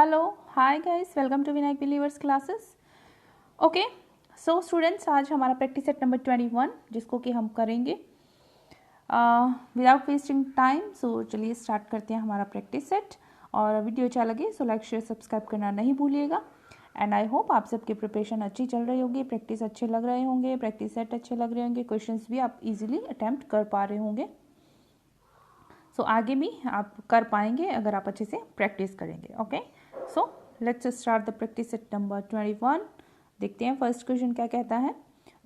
Hello hi guys, welcome to Vinayak believers classes. Okay so students, आज हमारा practice set number 21 जिसको कि हम करेंगे विदाउट वेस्टिंग टाइम। सो चलिए स्टार्ट करते हैं हमारा प्रैक्टिस सेट। और वीडियो अच्छा लगे सो लाइक शेयर सब्सक्राइब करना नहीं भूलिएगा। एंड आई होप आप सबकी प्रिपरेशन अच्छी चल रही होगी, प्रैक्टिस अच्छे लग रहे होंगे, प्रैक्टिस सेट अच्छे लग रहे होंगे, क्वेश्चंस भी आप इजीली अटैम्प्ट कर पा रहे होंगे। सो आगे भी आप कर पाएंगे अगर आप अच्छे से प्रैक्टिस करेंगे। Okay so let's start the practice set number 21। देखते हैं फर्स्ट क्वेश्चन क्या कहता है।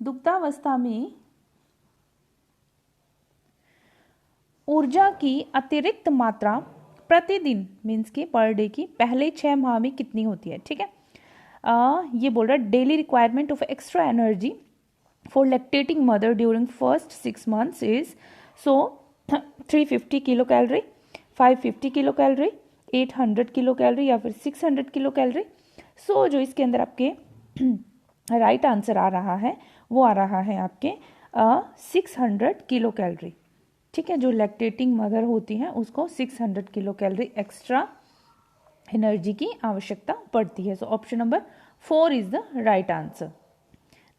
दुग्धावस्था में ऊर्जा की अतिरिक्त मात्रा प्रतिदिन मीन्स की पर डे की पहले 6 माह में कितनी होती है। ठीक है, ये बोल रहा है daily requirement of extra energy for lactating mother during first 6 months is 350 kilo calorie, 550 kilo calorie, 800 kilo calorie या फिर 600 किलो कैलोरी। सो जो इसके अंदर आपके राइट आंसर आ रहा है वो आ रहा है आपके 600 किलो कैलोरी। ठीक है, जो लैक्टेटिंग मदर होती है उसको 600 किलो कैलोरी एक्स्ट्रा एनर्जी की आवश्यकता पड़ती है। So option number 4 is the right answer.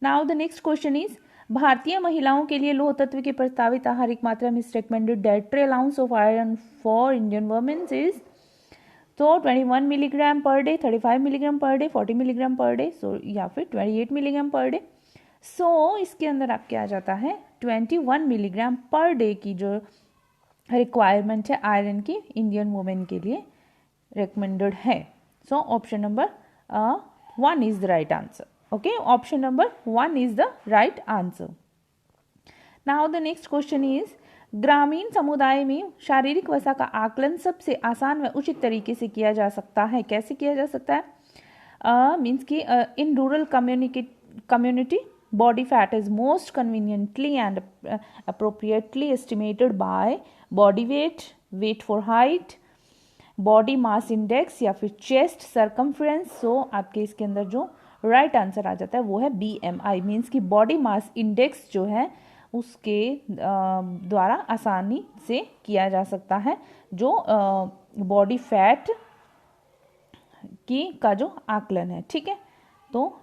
Now the next question is भारतीय महिलाओं के लिए लौह तत्व की प्रस्तावित आहारिक मात्रा में recommended dietary allowance of iron for Indian womens is तो 21 milligram per day, 35 milligram per day, 40 milligram per day, so या फिर 28 मिलीग्राम पर डे। सो इसके अंदर आपके आ जाता है 21 मिलीग्राम पर डे की जो रिक्वायरमेंट है आयरन की इंडियन वुमेन के लिए रिकमेंडेड है। So option number 1 is the right answer. Okay, option number 1 is the right answer. Now the next question is ग्रामीण समुदाय में शारीरिक वसा का आकलन सबसे आसान व उचित तरीके से किया जा सकता है। कैसे किया जा सकता है? मीन्स कि in rural community body fat is most conveniently and appropriately estimated by body weight, weight for height, body mass index या फिर चेस्ट सरकमफ्रेंस। सो आपके इसके अंदर जो राइट आंसर आ जाता है वो है BMI मीन्स कि बॉडी मास इंडेक्स जो है उसके द्वारा आसानी से किया जा सकता है जो बॉडी फैट की का जो आकलन है। ठीक है, तो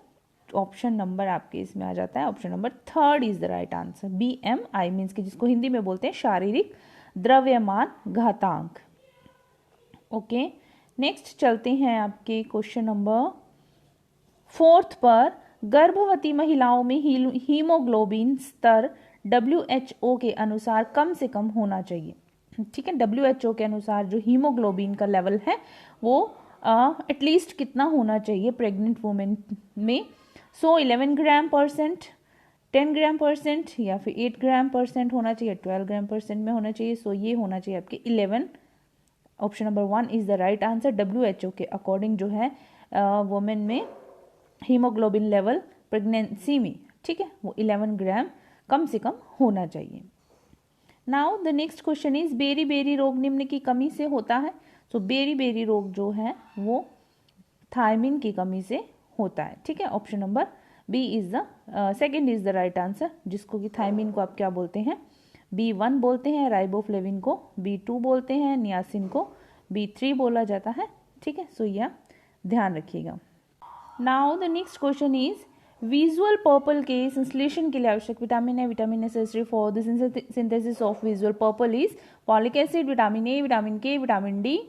ऑप्शन नंबर आपके इसमें आ जाता है option number 3 is the right answer. BMI means कि जिसको हिंदी में बोलते हैं शारीरिक द्रव्यमान घातांक। ओके नेक्स्ट चलते हैं आपके क्वेश्चन नंबर 4 पर। गर्भवती महिलाओं में हीमोग्लोबिन स्तर WHO के अनुसार कम से कम होना चाहिए। ठीक है, WHO के अनुसार जो हीमोग्लोबिन का लेवल है वो एटलीस्ट कितना होना चाहिए प्रेग्नेंट वुमेन में। सो 11 ग्राम परसेंट, 10 ग्राम परसेंट या फिर 8 ग्राम परसेंट होना चाहिए, 12 ग्राम परसेंट में होना चाहिए। सो ये होना चाहिए आपके 11। Option number 1 is the right answer. WHO के अकॉर्डिंग जो है वुमेन में हीमोग्लोबिन लेवल प्रेगनेंसी में, ठीक है, वो 11 ग्राम कम से कम होना चाहिए। Now the next question is beri beri रोग निम्न की कमी से होता है। सो बेरी बेरी रोग जो है वो थायमिन की कमी से होता है। ठीक है, option number B is the second is the right answer, जिसको कि थायमिन को आप क्या बोलते हैं, B1 बोलते हैं, राइबोफ्लेविन को B2 बोलते हैं, नियासिन को B3 बोला जाता है। ठीक है, सो यह ध्यान रखिएगा। Now the next question is visual purple के संश्लेषण के लिए आवश्यक विटामिन है। Vitamin necessary for the synthesis of visual purple is folic acid, vitamin A, vitamin के, विटामिन डी।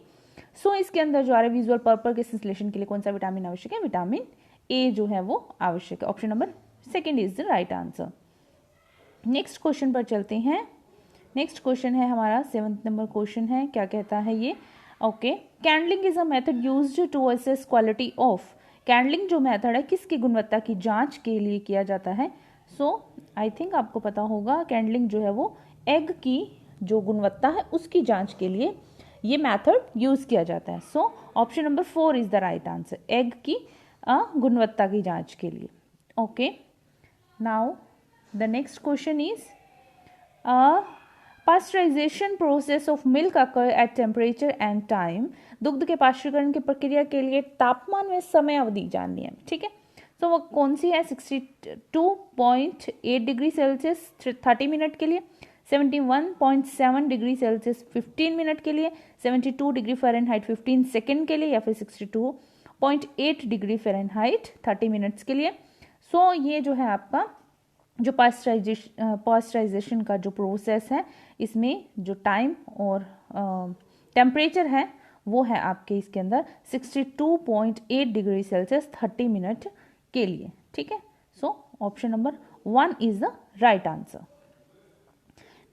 सो इसके अंदर जो आ रहा है विजुअल पर्पल के संश्लेषण के लिए कौन सा विटामिन आवश्यक है, विटामिन ए जो है वो आवश्यक है। Option number 2 is the right answer. Next question पर चलते हैं। नेक्स्ट क्वेश्चन है हमारा 7th नंबर क्वेश्चन है। क्या कहता है ये? Okay, candling is a method used to assess quality of. Candling जो मेथड है किसकी गुणवत्ता की जांच के लिए किया जाता है? सो आई थिंक आपको पता होगा कैंडलिंग जो है वो एग की जो गुणवत्ता है उसकी जांच के लिए ये मेथड यूज किया जाता है। So option number 4 is the right answer, egg की गुणवत्ता की जांच के लिए। Okay now the next question is pasteurisation process of milk occur at temperature and time. दुग्ध के पाश्चरीकरण की प्रक्रिया के लिए तापमान में समय अवधि जाननी है। ठीक है, तो वो कौन सी है? 62.8 डिग्री सेल्सियस 30 मिनट के लिए, 71.7 डिग्री सेल्सियस 15 मिनट के लिए, 72 डिग्री फ़ारेनहाइट 15 सेकेंड के लिए, या फिर 62.8 डिग्री फ़ारेनहाइट 30 मिनट्स के लिए। सो ये जो है आपका जो पास्चराइजेशन का जो प्रोसेस है, इसमें जो टाइम और टेम्परेचर है वो है आपके इसके अंदर 62.8 डिग्री सेल्सियस 30 मिनट के लिए। ठीक है, so option number 1 is the right answer.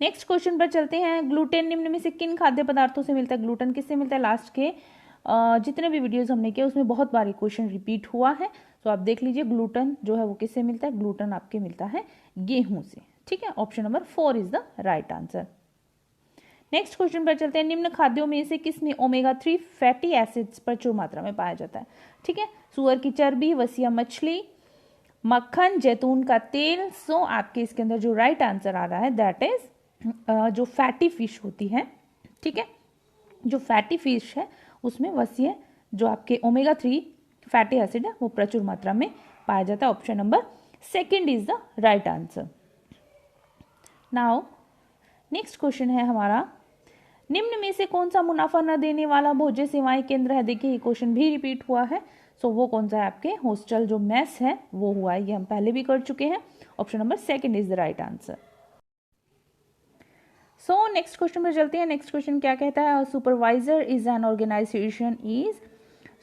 Next question पर चलते हैं। ग्लूटेन निम्न में से किन खाद्य पदार्थों से मिलता है? ग्लूटेन किससे मिलता है? लास्ट के जितने भी वीडियोस हमने किए उसमें बहुत बार क्वेश्चन रिपीट हुआ है, तो आप देख लीजिए ग्लूटेन जो है वो किससे मिलता है? ग्लूटेन आपके मिलता है गेहूं से। ठीक है, option number 4 is the right answer. Next question पर चलते हैं। निम्न खाद्यों में से किसमें ओमेगा 3 फैटी एसिड्स प्रचुर मात्रा में पाया जाता है? ठीक है, सुअर की चर्बी, वसिया मछली, मक्खन, जैतून का तेल। सो आपके इसके अंदर जो राइट आंसर आ रहा है दैट इज जो फैटी फिश होती है। ठीक है, जो फैटी फिश है उसमें वसीय जो आपके ओमेगा 3 फैटी एसिड है वो प्रचुर मात्रा में पाया जाता है। Option number 2 is the right answer. Now next question है हमारा, निम्न में से कौन सा मुनाफा न देने वाला भोज्य सेवाएं केंद्र है? देखिए ये क्वेश्चन भी रिपीट हुआ है, सो वो कौन सा है? आपके हॉस्टल जो मेस है वो हुआ है, ये हम पहले भी कर चुके हैं। Option number 2 is the right answer. So next question पर चलते हैं। नेक्स्ट क्वेश्चन क्या कहता है? Supervisor is an organisation is.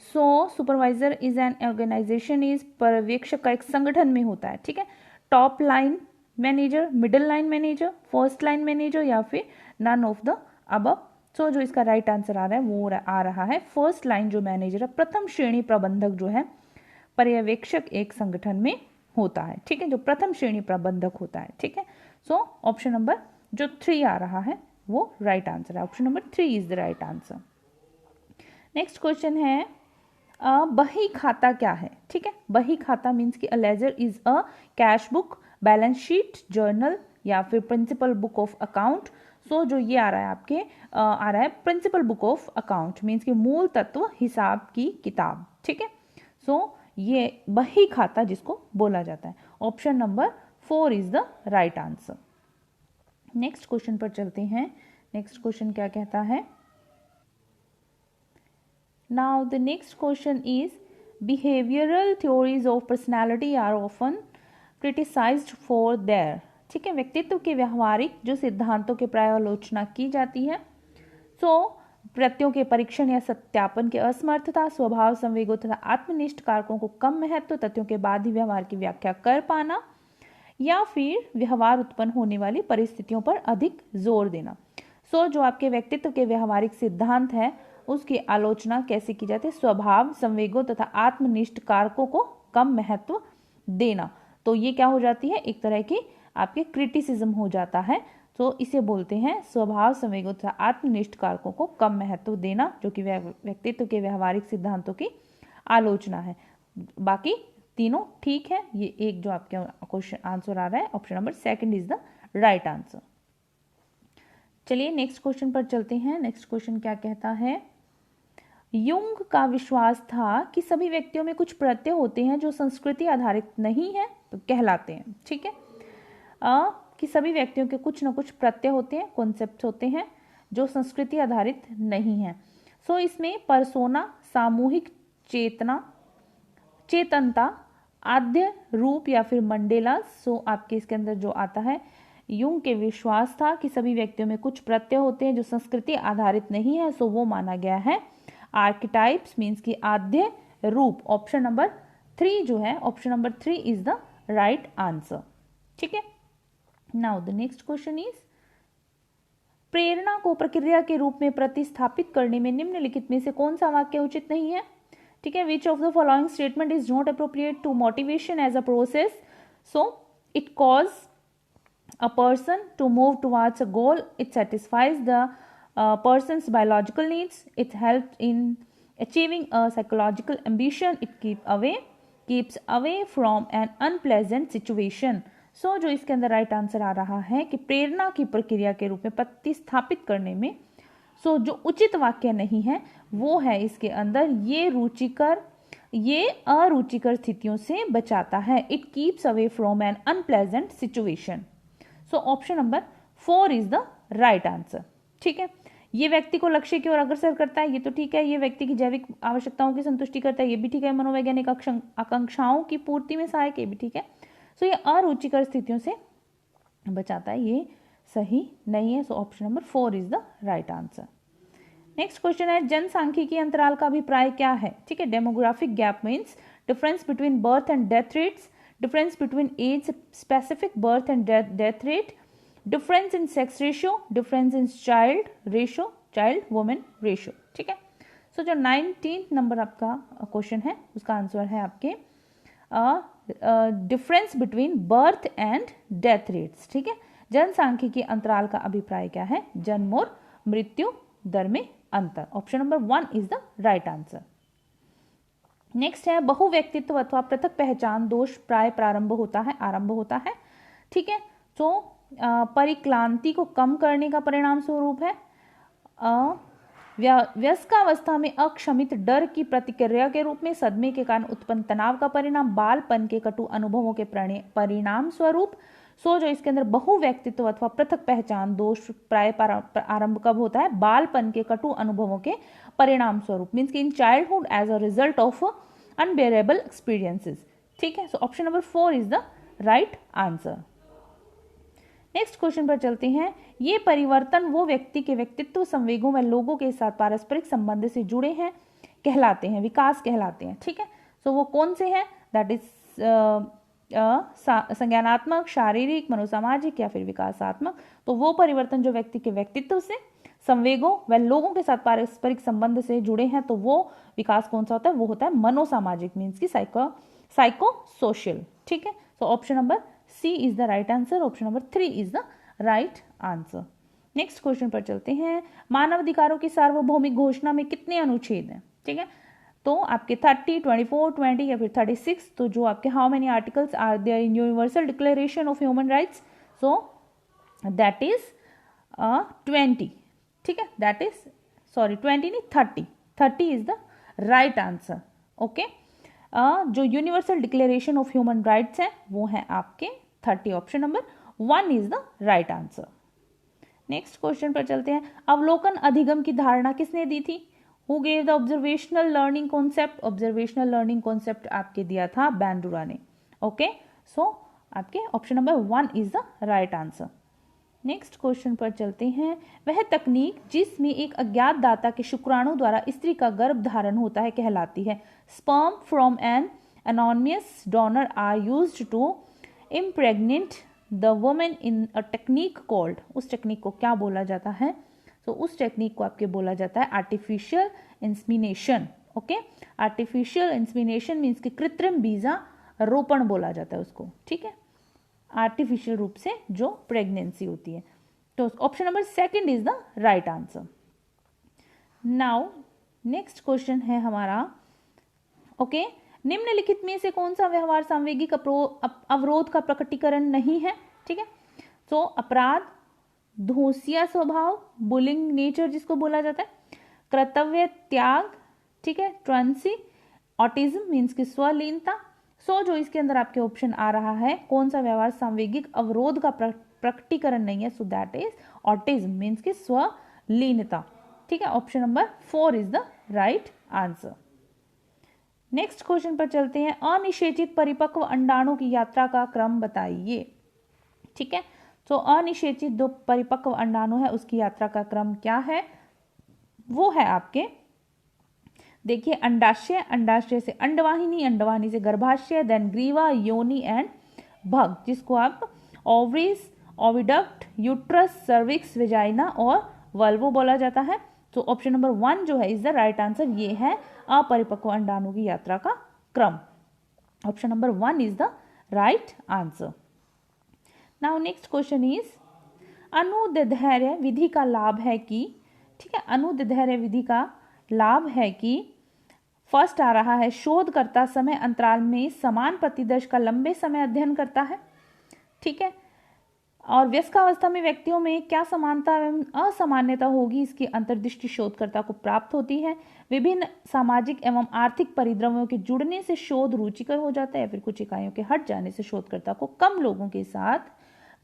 So supervisor is an organisation is पर्यवेक्षक का एक संगठन में होता है। ठीक है, top line manager, middle line manager, first line manager, या फिर none of the above. So जो इसका राइट आंसर आ रहा है वो आ रहा है फर्स्ट लाइन जो मैनेजर है, प्रथम श्रेणी प्रबंधक जो है पर्यवेक्षक एक संगठन में होता है। ठीक है, जो प्रथम श्रेणी प्रबंधक होता है। ठीक है, सो ऑप्शन नंबर जो 3 आ रहा है वो राइट आंसर है। Option number 3 is the right answer. Next question है, बही खाता क्या है? ठीक है, बही खाता मीन्स कि a ledger is a cash book, balance sheet, journal, या फिर principal book of account. So जो ये आ रहा है आपके आ रहा है principal book of account means कि मूल तत्व हिसाब की किताब। ठीक है, सो ये बही खाता जिसको बोला जाता है। Option number 4 is the right answer. Next question पर चलते हैं। नेक्स्ट क्वेश्चन क्या कहता है? Now the next question is, behavioural theories of personality are often criticised for their. ठीक है, व्यक्तित्व के व्यवहारिक जो सिद्धांतों के प्राय आलोचना की जाती है। सो प्रत्ययों के परीक्षण या सत्यापन के असमर्थता, स्वभाव, संवेगों तथा आत्मनिष्ठ कारकों को कम महत्व, तथ्यों के बाद ही व्यवहार की व्याख्या कर पाना, या फिर व्यवहार उत्पन्न होने वाली परिस्थितियों पर अधिक जोर देना। सो जो आपके व्यक्तित्व के व्यवहारिक सिद्धांत है उसकी आलोचना कैसे की जाती है? स्वभाव, संवेगों तथा आत्मनिष्ठ कारकों को कम महत्व देना। तो ये क्या हो जाती है? एक तरह की आपके क्रिटिसिज्म हो जाता है। तो इसे बोलते हैं स्वभाव, संवेगों तथा आत्मनिष्ठ कारकों को कम महत्व देना, जो कि व्यक्तित्व के व्यवहारिक सिद्धांतों की आलोचना है। बाकी तीनों ठीक है। ये एक जो आपके क्वेश्चन आंसर आ रहा है option number 2 is the right answer. चलिए नेक्स्ट क्वेश्चन पर चलते हैं। नेक्स्ट क्वेश्चन क्या कहता है? युंग का विश्वास था कि सभी व्यक्तियों में कुछ प्रत्यय होते हैं जो संस्कृति आधारित नहीं है तो कहलाते हैं। ठीक है, कि सभी व्यक्तियों के कुछ न कुछ प्रत्यय होते हैं, कॉन्सेप्ट होते हैं जो संस्कृति आधारित नहीं है। सो इसमें परसोना, सामूहिक चेतना, चेतनता, आद्य रूप, या फिर मंडेला। सो आपके इसके अंदर जो आता है, यूंग के विश्वास था कि सभी व्यक्तियों में कुछ प्रत्यय होते हैं जो संस्कृति आधारित नहीं है। सो वो माना गया है आर्किटाइप्स मीन्स की आद्य रूप। ऑप्शन नंबर 3 जो है, option number 3 is the right answer. ठीक है, now the next question is, प्रेरणा को प्रक्रिया के रूप में प्रतिस्थापित करने में निम्नलिखित में से कौन सा वाक्य उचित नहीं है? ठीक है, which of the following statement is not appropriate to motivation as a process? So it cause a person to move towards a goal, it satisfies the person's biological needs, it helps in achieving a psychological ambition, it keeps away from an unpleasant situation. So जो इसके अंदर right answer आ रहा है कि प्रेरणा की प्रक्रिया के रूप में प्रतिस्थापित करने में सो जो उचित वाक्य नहीं है वो है इसके अंदर, ये अरुचिकर स्थितियों से बचाता है। It keeps away from N unpleasant situation. So option number 4 is the right answer. ठीक है, ये व्यक्ति को लक्ष्य की ओर अग्रसर करता है, ये तो ठीक है। ये व्यक्ति की जैविक आवश्यकताओं की संतुष्टि करता है, ये भी ठीक है। मनोवैज्ञानिक आकांक्षाओं की पूर्ति में सहायक, ये भी ठीक है। सो ये अरुचिकर स्थितियों से बचाता है, ये सही नहीं है। So option number 4 is the right answer. Next question है, जनसांख्यिकी अंतराल का अभिप्राय क्या है? ठीक है, demographic gap means difference between birth and death rates, difference between age specific birth and death rate, difference in sex ratio, difference in child ratio, child women ratio. ठीक है, सो जो 19 नंबर आपका क्वेश्चन है उसका आंसर है आपके difference between birth and death rates. ठीक है, जनसांख्यिकी अंतराल का अभिप्राय क्या है? जन्म और मृत्यु दर में अंतर। Option number 1 is the right answer. Next है, बहुव्यक्तित्व अथवा पृथक पहचान दोष प्राय आरंभ होता है। ठीक है, तो परिक्लांति को कम करने का परिणाम स्वरूप है। वयस्कावस्था में अक्षमित डर की प्रतिक्रिया के रूप में, सदमे के कारण उत्पन्न तनाव का परिणाम, बालपन के कटु अनुभवों के परिणाम स्वरूप। सो जो इसके अंदर बहुव्यक्तित्व अथवा पृथक पहचान दोष प्राय आरंभ कब होता है? बालपन के कटु अनुभवों के परिणाम स्वरूप, मीन्स कि in childhood as a result of unbearable experiences. ठीक है, so option number 4 is the right answer. Next question पर चलते हैं, ये परिवर्तन वो व्यक्ति के व्यक्तित्व, संवेगों व लोगों के साथ पारस्परिक संबंध से जुड़े हैं कहलाते हैं, विकास कहलाते हैं। ठीक है, सो वो कौन से हैं? दैट इज संज्ञानात्मक, शारीरिक, मनोसामाजिक या फिर विकासात्मक। तो वो परिवर्तन जो व्यक्ति के व्यक्तित्व से, संवेगों व लोगों के साथ पारस्परिक संबंध से जुड़े हैं, तो वो विकास कौन सा होता है? वो होता है मनोसामाजिक, मीन्स की साइको सोशल। ठीक है, so option number C is the right answer. Option number 3 is the right answer. Next question पर चलते हैं, मानव अधिकारों की सार्वभौमिक घोषणा में कितने अनुच्छेद हैं? ठीक है, तो आपके 30, 24, 20 या फिर 36। तो जो आपके how many articles are there in Universal Declaration of Human Rights? So that is 20। ठीक है, दैट इज 20 नहीं 30 is the right answer. Okay, जो Universal Declaration of Human Rights है वो है आपके 30। Option number 1 is the right answer. Next question पर चलते हैं, अवलोकन अधिगम की धारणा किसने दी थी? Who gave the observational learning concept? Observational learning concept आपके दिया था बैंडुरा ने। ओके, सो आपके option number 1 is the right answer. Next question पर चलते हैं, वह तकनीक जिसमें एक अज्ञात दाता के शुक्राणु द्वारा स्त्री का गर्भ धारण होता है कहलाती है? Sperm from an anonymous donor are used to impregnate the women in a technique called. उस टेक्निक को क्या बोला जाता है? तो उस टेक्निक को आपके बोला जाता है artificial insemination. Okay, artificial insemination means कि कृत्रिम बीजा रोपण बोला जाता है उसको। ठीक है, आर्टिफिशियल रूप से जो प्रेगनेंसी होती है। तो option number 2 is the right answer. Now next question है हमारा, ओके, निम्नलिखित में से कौन सा व्यवहार सांवेगिक अवरोध का प्रकटीकरण नहीं है? ठीक है, तो अपराध, धोसिया स्वभाव, बुलिंग नेचर जिसको बोला जाता है, कर्तव्य त्याग, ठीक है, ट्रांसी, ऑटिज्म मीन्स की स्वलीनता। सो जो इसके अंदर आपके ऑप्शन आ रहा है, कौन सा व्यवहार सांवेगिक अवरोध का प्रकटीकरण नहीं है? सो दैट इज ऑटिज्म मीन्स की स्वलीनता। ठीक है, option number 4 is the right answer. Next question पर चलते हैं, अनिषेचित परिपक्व अंडाणु की यात्रा का क्रम बताइए। ठीक है, तो अनिषेचित जो परिपक्व अंडाणु है उसकी यात्रा का क्रम क्या है? वो है आपके, देखिए, अंडाशय, अंडाशय से अंडवाहिनी, अंडवाहिनी से गर्भाशय, देन ग्रीवा, योनि एंड भग, जिसको आप ovaries, oviduct, uterus, cervix, vagina और वल्वो बोला जाता है। तो ऑप्शन नंबर 1 जो है इज द राइट आंसर। ये है अपरिपक्व अंडाणु की यात्रा का क्रम। Option number 1 is the right answer. Now next question is, अनुदैर्ध्य विधि का लाभ है कि, ठीक है, अनुदैर्ध्य विधि का लाभ है कि फर्स्ट आ रहा है, शोधकर्ता समय अंतराल में समान प्रतिदर्श का लंबे समय अध्ययन करता है। ठीक है, और व्यस्कावस्था में व्यक्तियों में क्या समानता एवं असामान्यता होगी, इसकी अंतर्दृष्टि शोधकर्ता को प्राप्त होती है। विभिन्न सामाजिक एवं आर्थिक परिद्रव्यों के जुड़ने से शोध रुचिकर हो जाता है, या फिर कुछ इकाइयों के हट जाने से शोधकर्ता को कम लोगों के साथ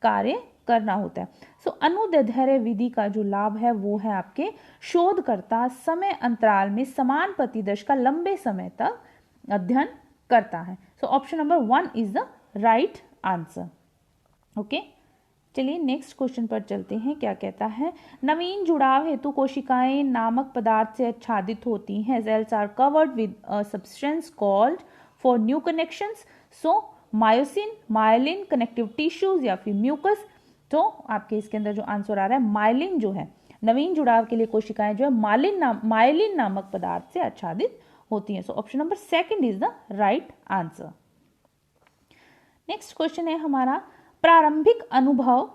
कार्य करना होता है। सो अनुदैर्ध्य विधि का जो लाभ है वो है आपके शोधकर्ता समय अंतराल में समान प्रतिदर्श का लंबे समय तक अध्ययन करता है। So option number 1 is the right answer. Okay, चलिए नेक्स्ट क्वेश्चन पर चलते हैं। क्या कहता है, नवीन जुड़ाव हेतु कोशिकाएं नामक पदार्थ से आच्छादित होती हैं। Cells are covered with a substance called for new connections. So myosin, myelin, connective tissues या फिर म्यूकस। तो आपके इसके अंदर जो आंसर आ रहा है मायलिन जो है, नवीन जुड़ाव के लिए कोशिकाएं जो है मायलिन नामक पदार्थ से आच्छादित होती हैं। सो option number 2 is the right answer. Next question है हमारा प्रारंभिक अनुभव।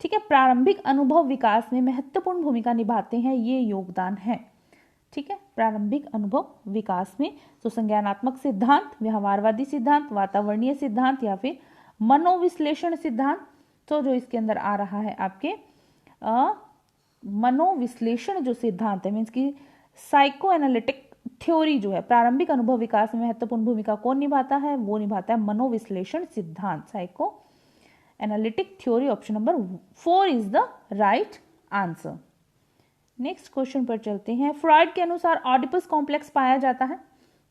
ठीक है, प्रारंभिक अनुभव विकास में महत्वपूर्ण भूमिका निभाते हैं, ये योगदान है। ठीक है, प्रारंभिक अनुभव विकास में तो संज्ञानात्मक सिद्धांत, व्यवहारवादी सिद्धांत, वातावरणीय सिद्धांत या फिर मनोविश्लेषण सिद्धांत। तो जो इसके अंदर आ रहा है आपके मनोविश्लेषण जो सिद्धांत है, मीन्स की साइको एनालिटिक थ्योरी जो है, प्रारंभिक अनुभव विकास में महत्वपूर्ण भूमिका कौन निभाता है, वो निभाता है मनोविश्लेषण सिद्धांत, psycho analytic theory. Option number 4 is the right answer. Next question पर चलते हैं। फ्रॉइड के अनुसार ऑडिपस कॉम्प्लेक्स पाया जाता है।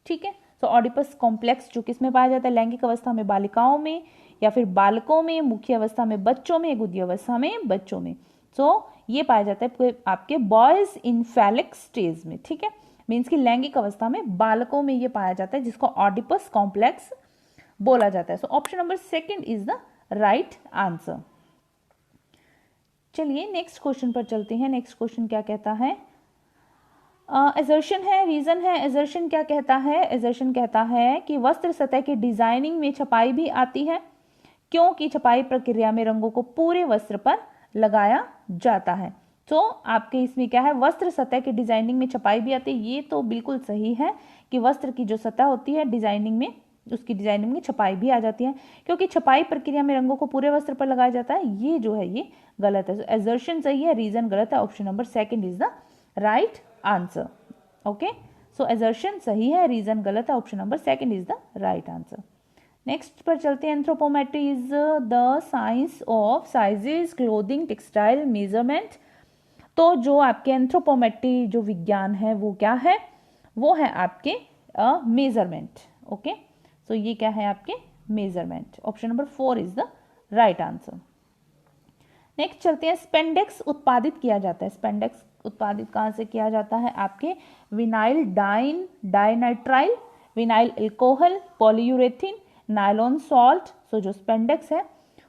ठीक है, तो ऑडिपस कॉम्प्लेक्स जो किसमें पाया जाता है, लैंगिक अवस्था में बालिकाओं में या फिर बालकों में, मुख्य अवस्था में बच्चों में, गुदी अवस्था में बच्चों में। तो ये पाया जाता है आपके बॉयज इनफेलिक स्टेज में। ठीक है, मीन्स की लैंगिक अवस्था में बालकों में ये पाया जाता है, जिसको ऑडिपस कॉम्प्लेक्स बोला जाता है। So option number 2 is the right answer. चलिए नेक्स्ट क्वेश्चन पर चलते हैं। नेक्स्ट क्वेश्चन क्या कहता है, एजर्शन है, रीजन है। एजर्शन क्या कहता है, एजर्शन कहता है कि वस्त्र सतह की डिजाइनिंग में छपाई भी आती है, क्योंकि छपाई प्रक्रिया में रंगों को पूरे वस्त्र पर लगाया जाता है। तो आपके इसमें क्या है, वस्त्र सतह की डिजाइनिंग में छपाई भी आती है। ये तो बिल्कुल सही है कि वस्त्र की जो सतह होती है डिजाइनिंग में, उसकी डिजाइनिंग में छपाई भी आ जाती है, क्योंकि छपाई प्रक्रिया में रंगों को पूरे वस्त्र पर लगाया जाता है। ये जो है ये गलत है। एजर्शन सही है, रीजन गलत है। Option number 2 is the right answer. Okay, so assertion सही है, रीजन गलत है। Option number 2 is the right answer. Next पर चलते हैं। Anthropometry is the science of sizes, clothing, textile, measurement. तो जो आपके एंथ्रोपोमेट्री जो विज्ञान है वो क्या है, वो है आपके मेजरमेंट। ओके, तो ये क्या है आपके measurement. Option number 4 is the right answer. Next चलते हैं। स्पेंडेक्स उत्पादित किया जाता है। स्पेंडेक्स उत्पादित कहाँ से किया जाता है, आपके vinyl dinitrile, vinyl alcohol, polyurethane, nylon salt. So जो स्पेंडेक्स है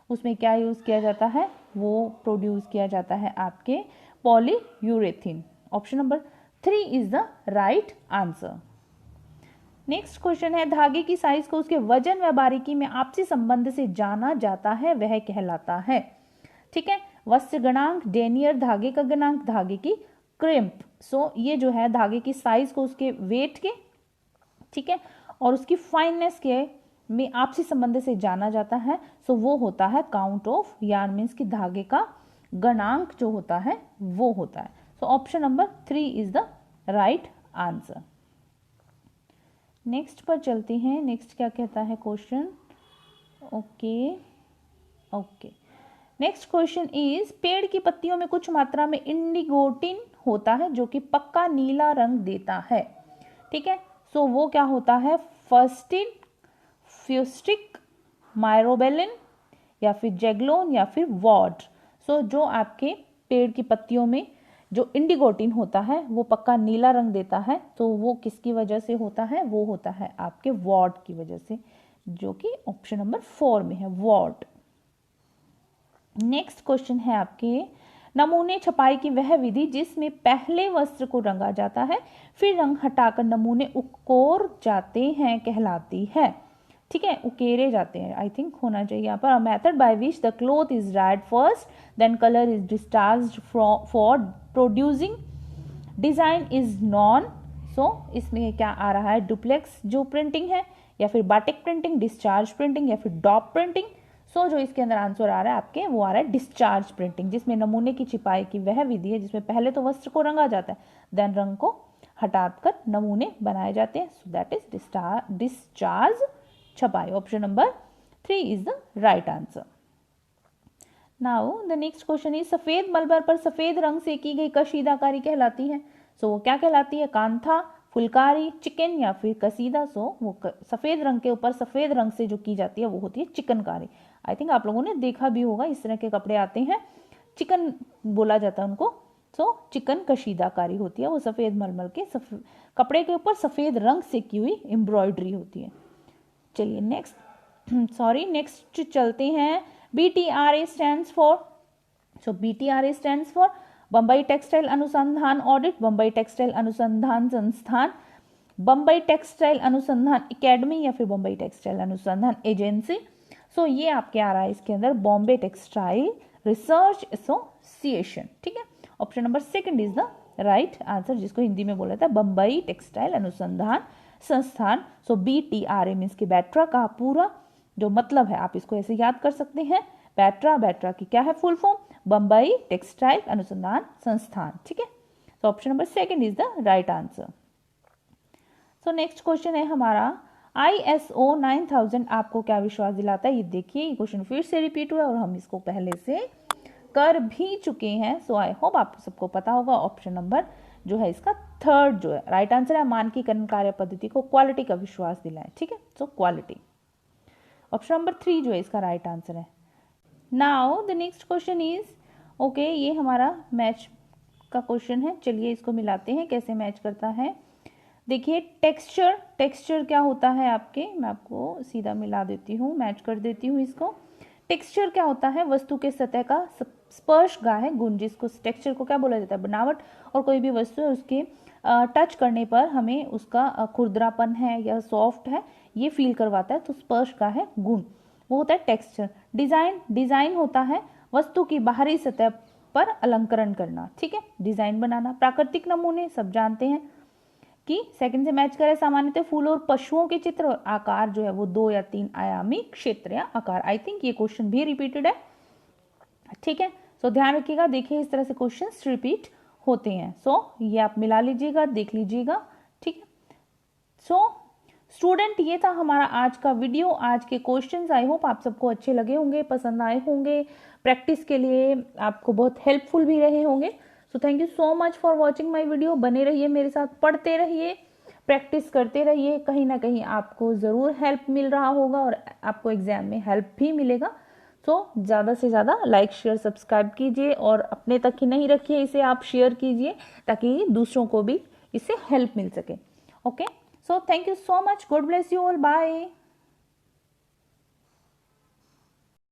उसमें क्या यूज किया जाता है, वो प्रोड्यूस किया जाता है आपके polyurethane. Option number 3 is the right answer. Next question है। धागे की साइज को उसके वजन व बारीकी में आपसी संबंध से जाना जाता है, वह कहलाता है। ठीक है, वस्त्र गणांक, डेनियर धागे का गणांक, धागे की क्रिम्प। सो ये जो है धागे की साइज को उसके वेट के, ठीक है, और उसकी फाइननेस के में आपसी संबंध से जाना जाता है। सो वो होता है काउंट ऑफ यार्न, मीन्स की धागे का गणांक जो होता है वो होता है। So option number 3 is the right answer. Next पर चलते हैं। नेक्स्ट क्या कहता है question, okay next question is, पेड़ की पत्तियों में कुछ मात्रा में इंडिगोटिन होता है जो कि पक्का नीला रंग देता है। ठीक है, सो वो क्या होता है, फर्स्टिन, फ्यूस्टिक, मायरोबेलिन या फिर जेगलोन या फिर वॉड। सो जो आपके पेड़ की पत्तियों में जो इंडिगोटिन होता है वो पक्का नीला रंग देता है, तो वो किसकी वजह से होता है, वो होता है आपके वॉड की वजह से, जो कि ऑप्शन नंबर 4 में है, वॉड। नेक्स्ट क्वेश्चन है आपके, नमूने छपाई की वह विधि जिसमें पहले वस्त्र को रंगा जाता है फिर रंग हटाकर नमूने उकोर जाते हैं कहलाती है। ठीक है, उकेरे जाते हैं, आई थिंक होना चाहिए यहाँ पर। A method by which the cloth is dried first then colour is discharged for producing design is known. So इसमें क्या आ रहा है, डुप्लेक्स जो प्रिंटिंग है या फिर बाटिक प्रिंटिंग, डिस्चार्ज प्रिंटिंग या फिर डॉप प्रिंटिंग। सो जो इसके अंदर आंसर आ रहा है आपके वो आ रहा है डिस्चार्ज प्रिंटिंग, जिसमें नमूने की छिपाई की वह विधि है जिसमें पहले तो वस्त्र को रंगा जाता है, देन रंग को हटाकर नमूने बनाए जाते हैं। सो दैट इज डिस्चार्ज छपाई। Option number 3 is the right answer. Now the next question is सफेद मलबर पर सफेद रंग से की गई कशीदाकारी कहलाती है। सो वो क्या कहलाती है? कांथा, फुलकारी, चिकन या फिर कसीदा। सो वो सफेद रंग के ऊपर सफेद रंग से जो की जाती है वो होती है चिकनकारी। आई थिंक आप लोगों ने देखा भी होगा, इस तरह के कपड़े आते हैं, चिकन बोला जाता है उनको। सो चिकन कशीदाकारी होती है, वो सफेद मलमल के कपड़े के ऊपर सफेद रंग से की हुई एम्ब्रॉयडरी होती है। चलिए नेक्स्ट चलते हैं। BTRA stands for, so BTRA stands for Bombay textile अनुसंधान ऑडिट, बम्बई टेक्सटाइल अनुसंधान संस्थान, बम्बई टेक्सटाइल अनुसंधान एकेडमी या फिर बम्बई टेक्सटाइल अनुसंधान एजेंसी। सो ये आपके आ रहा है इसके अंदर बॉम्बे टेक्सटाइल रिसर्च एसोसिएशन। ठीक है, option number second is the right answer, जिसको हिंदी में बोला था बम्बई टेक्सटाइल अनुसंधान संस्थान। सो BTRA मीन्स की बैट्रा का पूरा जो मतलब है, आप इसको ऐसे याद कर सकते हैं, बैट्रा की क्या है फुल फॉर्म? बम्बई टेक्सटाइल अनुसंधान संस्थान। ठीक है, तो option number second is the right answer. So next question है हमारा ISO 9000 आपको क्या विश्वास दिलाता है? ये देखिए, ये क्वेश्चन फिर से रिपीट हुआ और हम इसको पहले से कर भी चुके हैं। सो आई होप आप सबको पता होगा। ऑप्शन नंबर जो है इसका थर्ड जो है राइट आंसर है, मानकीकरण कार्य पद्धति को क्वालिटी का विश्वास दिलाए। ठीक है, सो क्वालिटी। ऑप्शन नंबर 3 जो है इसका राइट आंसर है। Now the next question is okay, ये हमारा मैच का क्वेश्चन है। चलिए इसको मिलाते हैं, कैसे मैच करता है। देखिए टेक्सचर क्या होता है आपके, मैं आपको सीधा मिला देती हूँ, मैच कर देती हूँ इसको। टेक्सचर क्या होता है? वस्तु के सतह का स्पर्शगाह गुण, जिसको टेक्सचर को क्या बोला जाता है? बनावट। और कोई भी वस्तु है उसके टच करने पर हमें उसका खुरदरापन है या सॉफ्ट है ये फील करवाता है, तो स्पर्शगाह गुण वो होता है टेक्सचर। डिजाइन होता है वस्तु की बाहरी सतह पर अलंकरण करना। ठीक है, डिजाइन बनाना। प्राकृतिक नमूने सब जानते हैं कि सेकंड से मैच करें, सामान्यतः फूलों और पशुओं के चित्र और आकार जो है वो 2 या 3 आयामी क्षेत्र या आकार। आई थिंक ये क्वेश्चन भी रिपीटेड है। ठीक है, सो ध्यान रखिएगा, देखिए इस तरह से क्वेश्चंस रिपीट होते हैं। सो ये आप मिला लीजिएगा, देख लीजिएगा। ठीक है, सो स्टूडेंट ये था हमारा आज का वीडियो, आज के क्वेश्चंस। आई होप आप सबको अच्छे लगे होंगे, पसंद आए होंगे, प्रैक्टिस के लिए आपको बहुत हेल्पफुल भी रहे होंगे। So thank you so much for watching my video. बने रहिए मेरे साथ, पढ़ते रहिए, प्रैक्टिस करते रहिए, कहीं ना कहीं आपको ज़रूर हेल्प मिल रहा होगा और आपको एग्जाम में हेल्प भी मिलेगा। सो ज़्यादा से ज़्यादा लाइक शेयर सब्सक्राइब कीजिए और अपने तक ही नहीं रखिए, इसे आप शेयर कीजिए ताकि दूसरों को भी इससे हेल्प मिल सके। Okay, so thank you so much. God bless you all. Bye.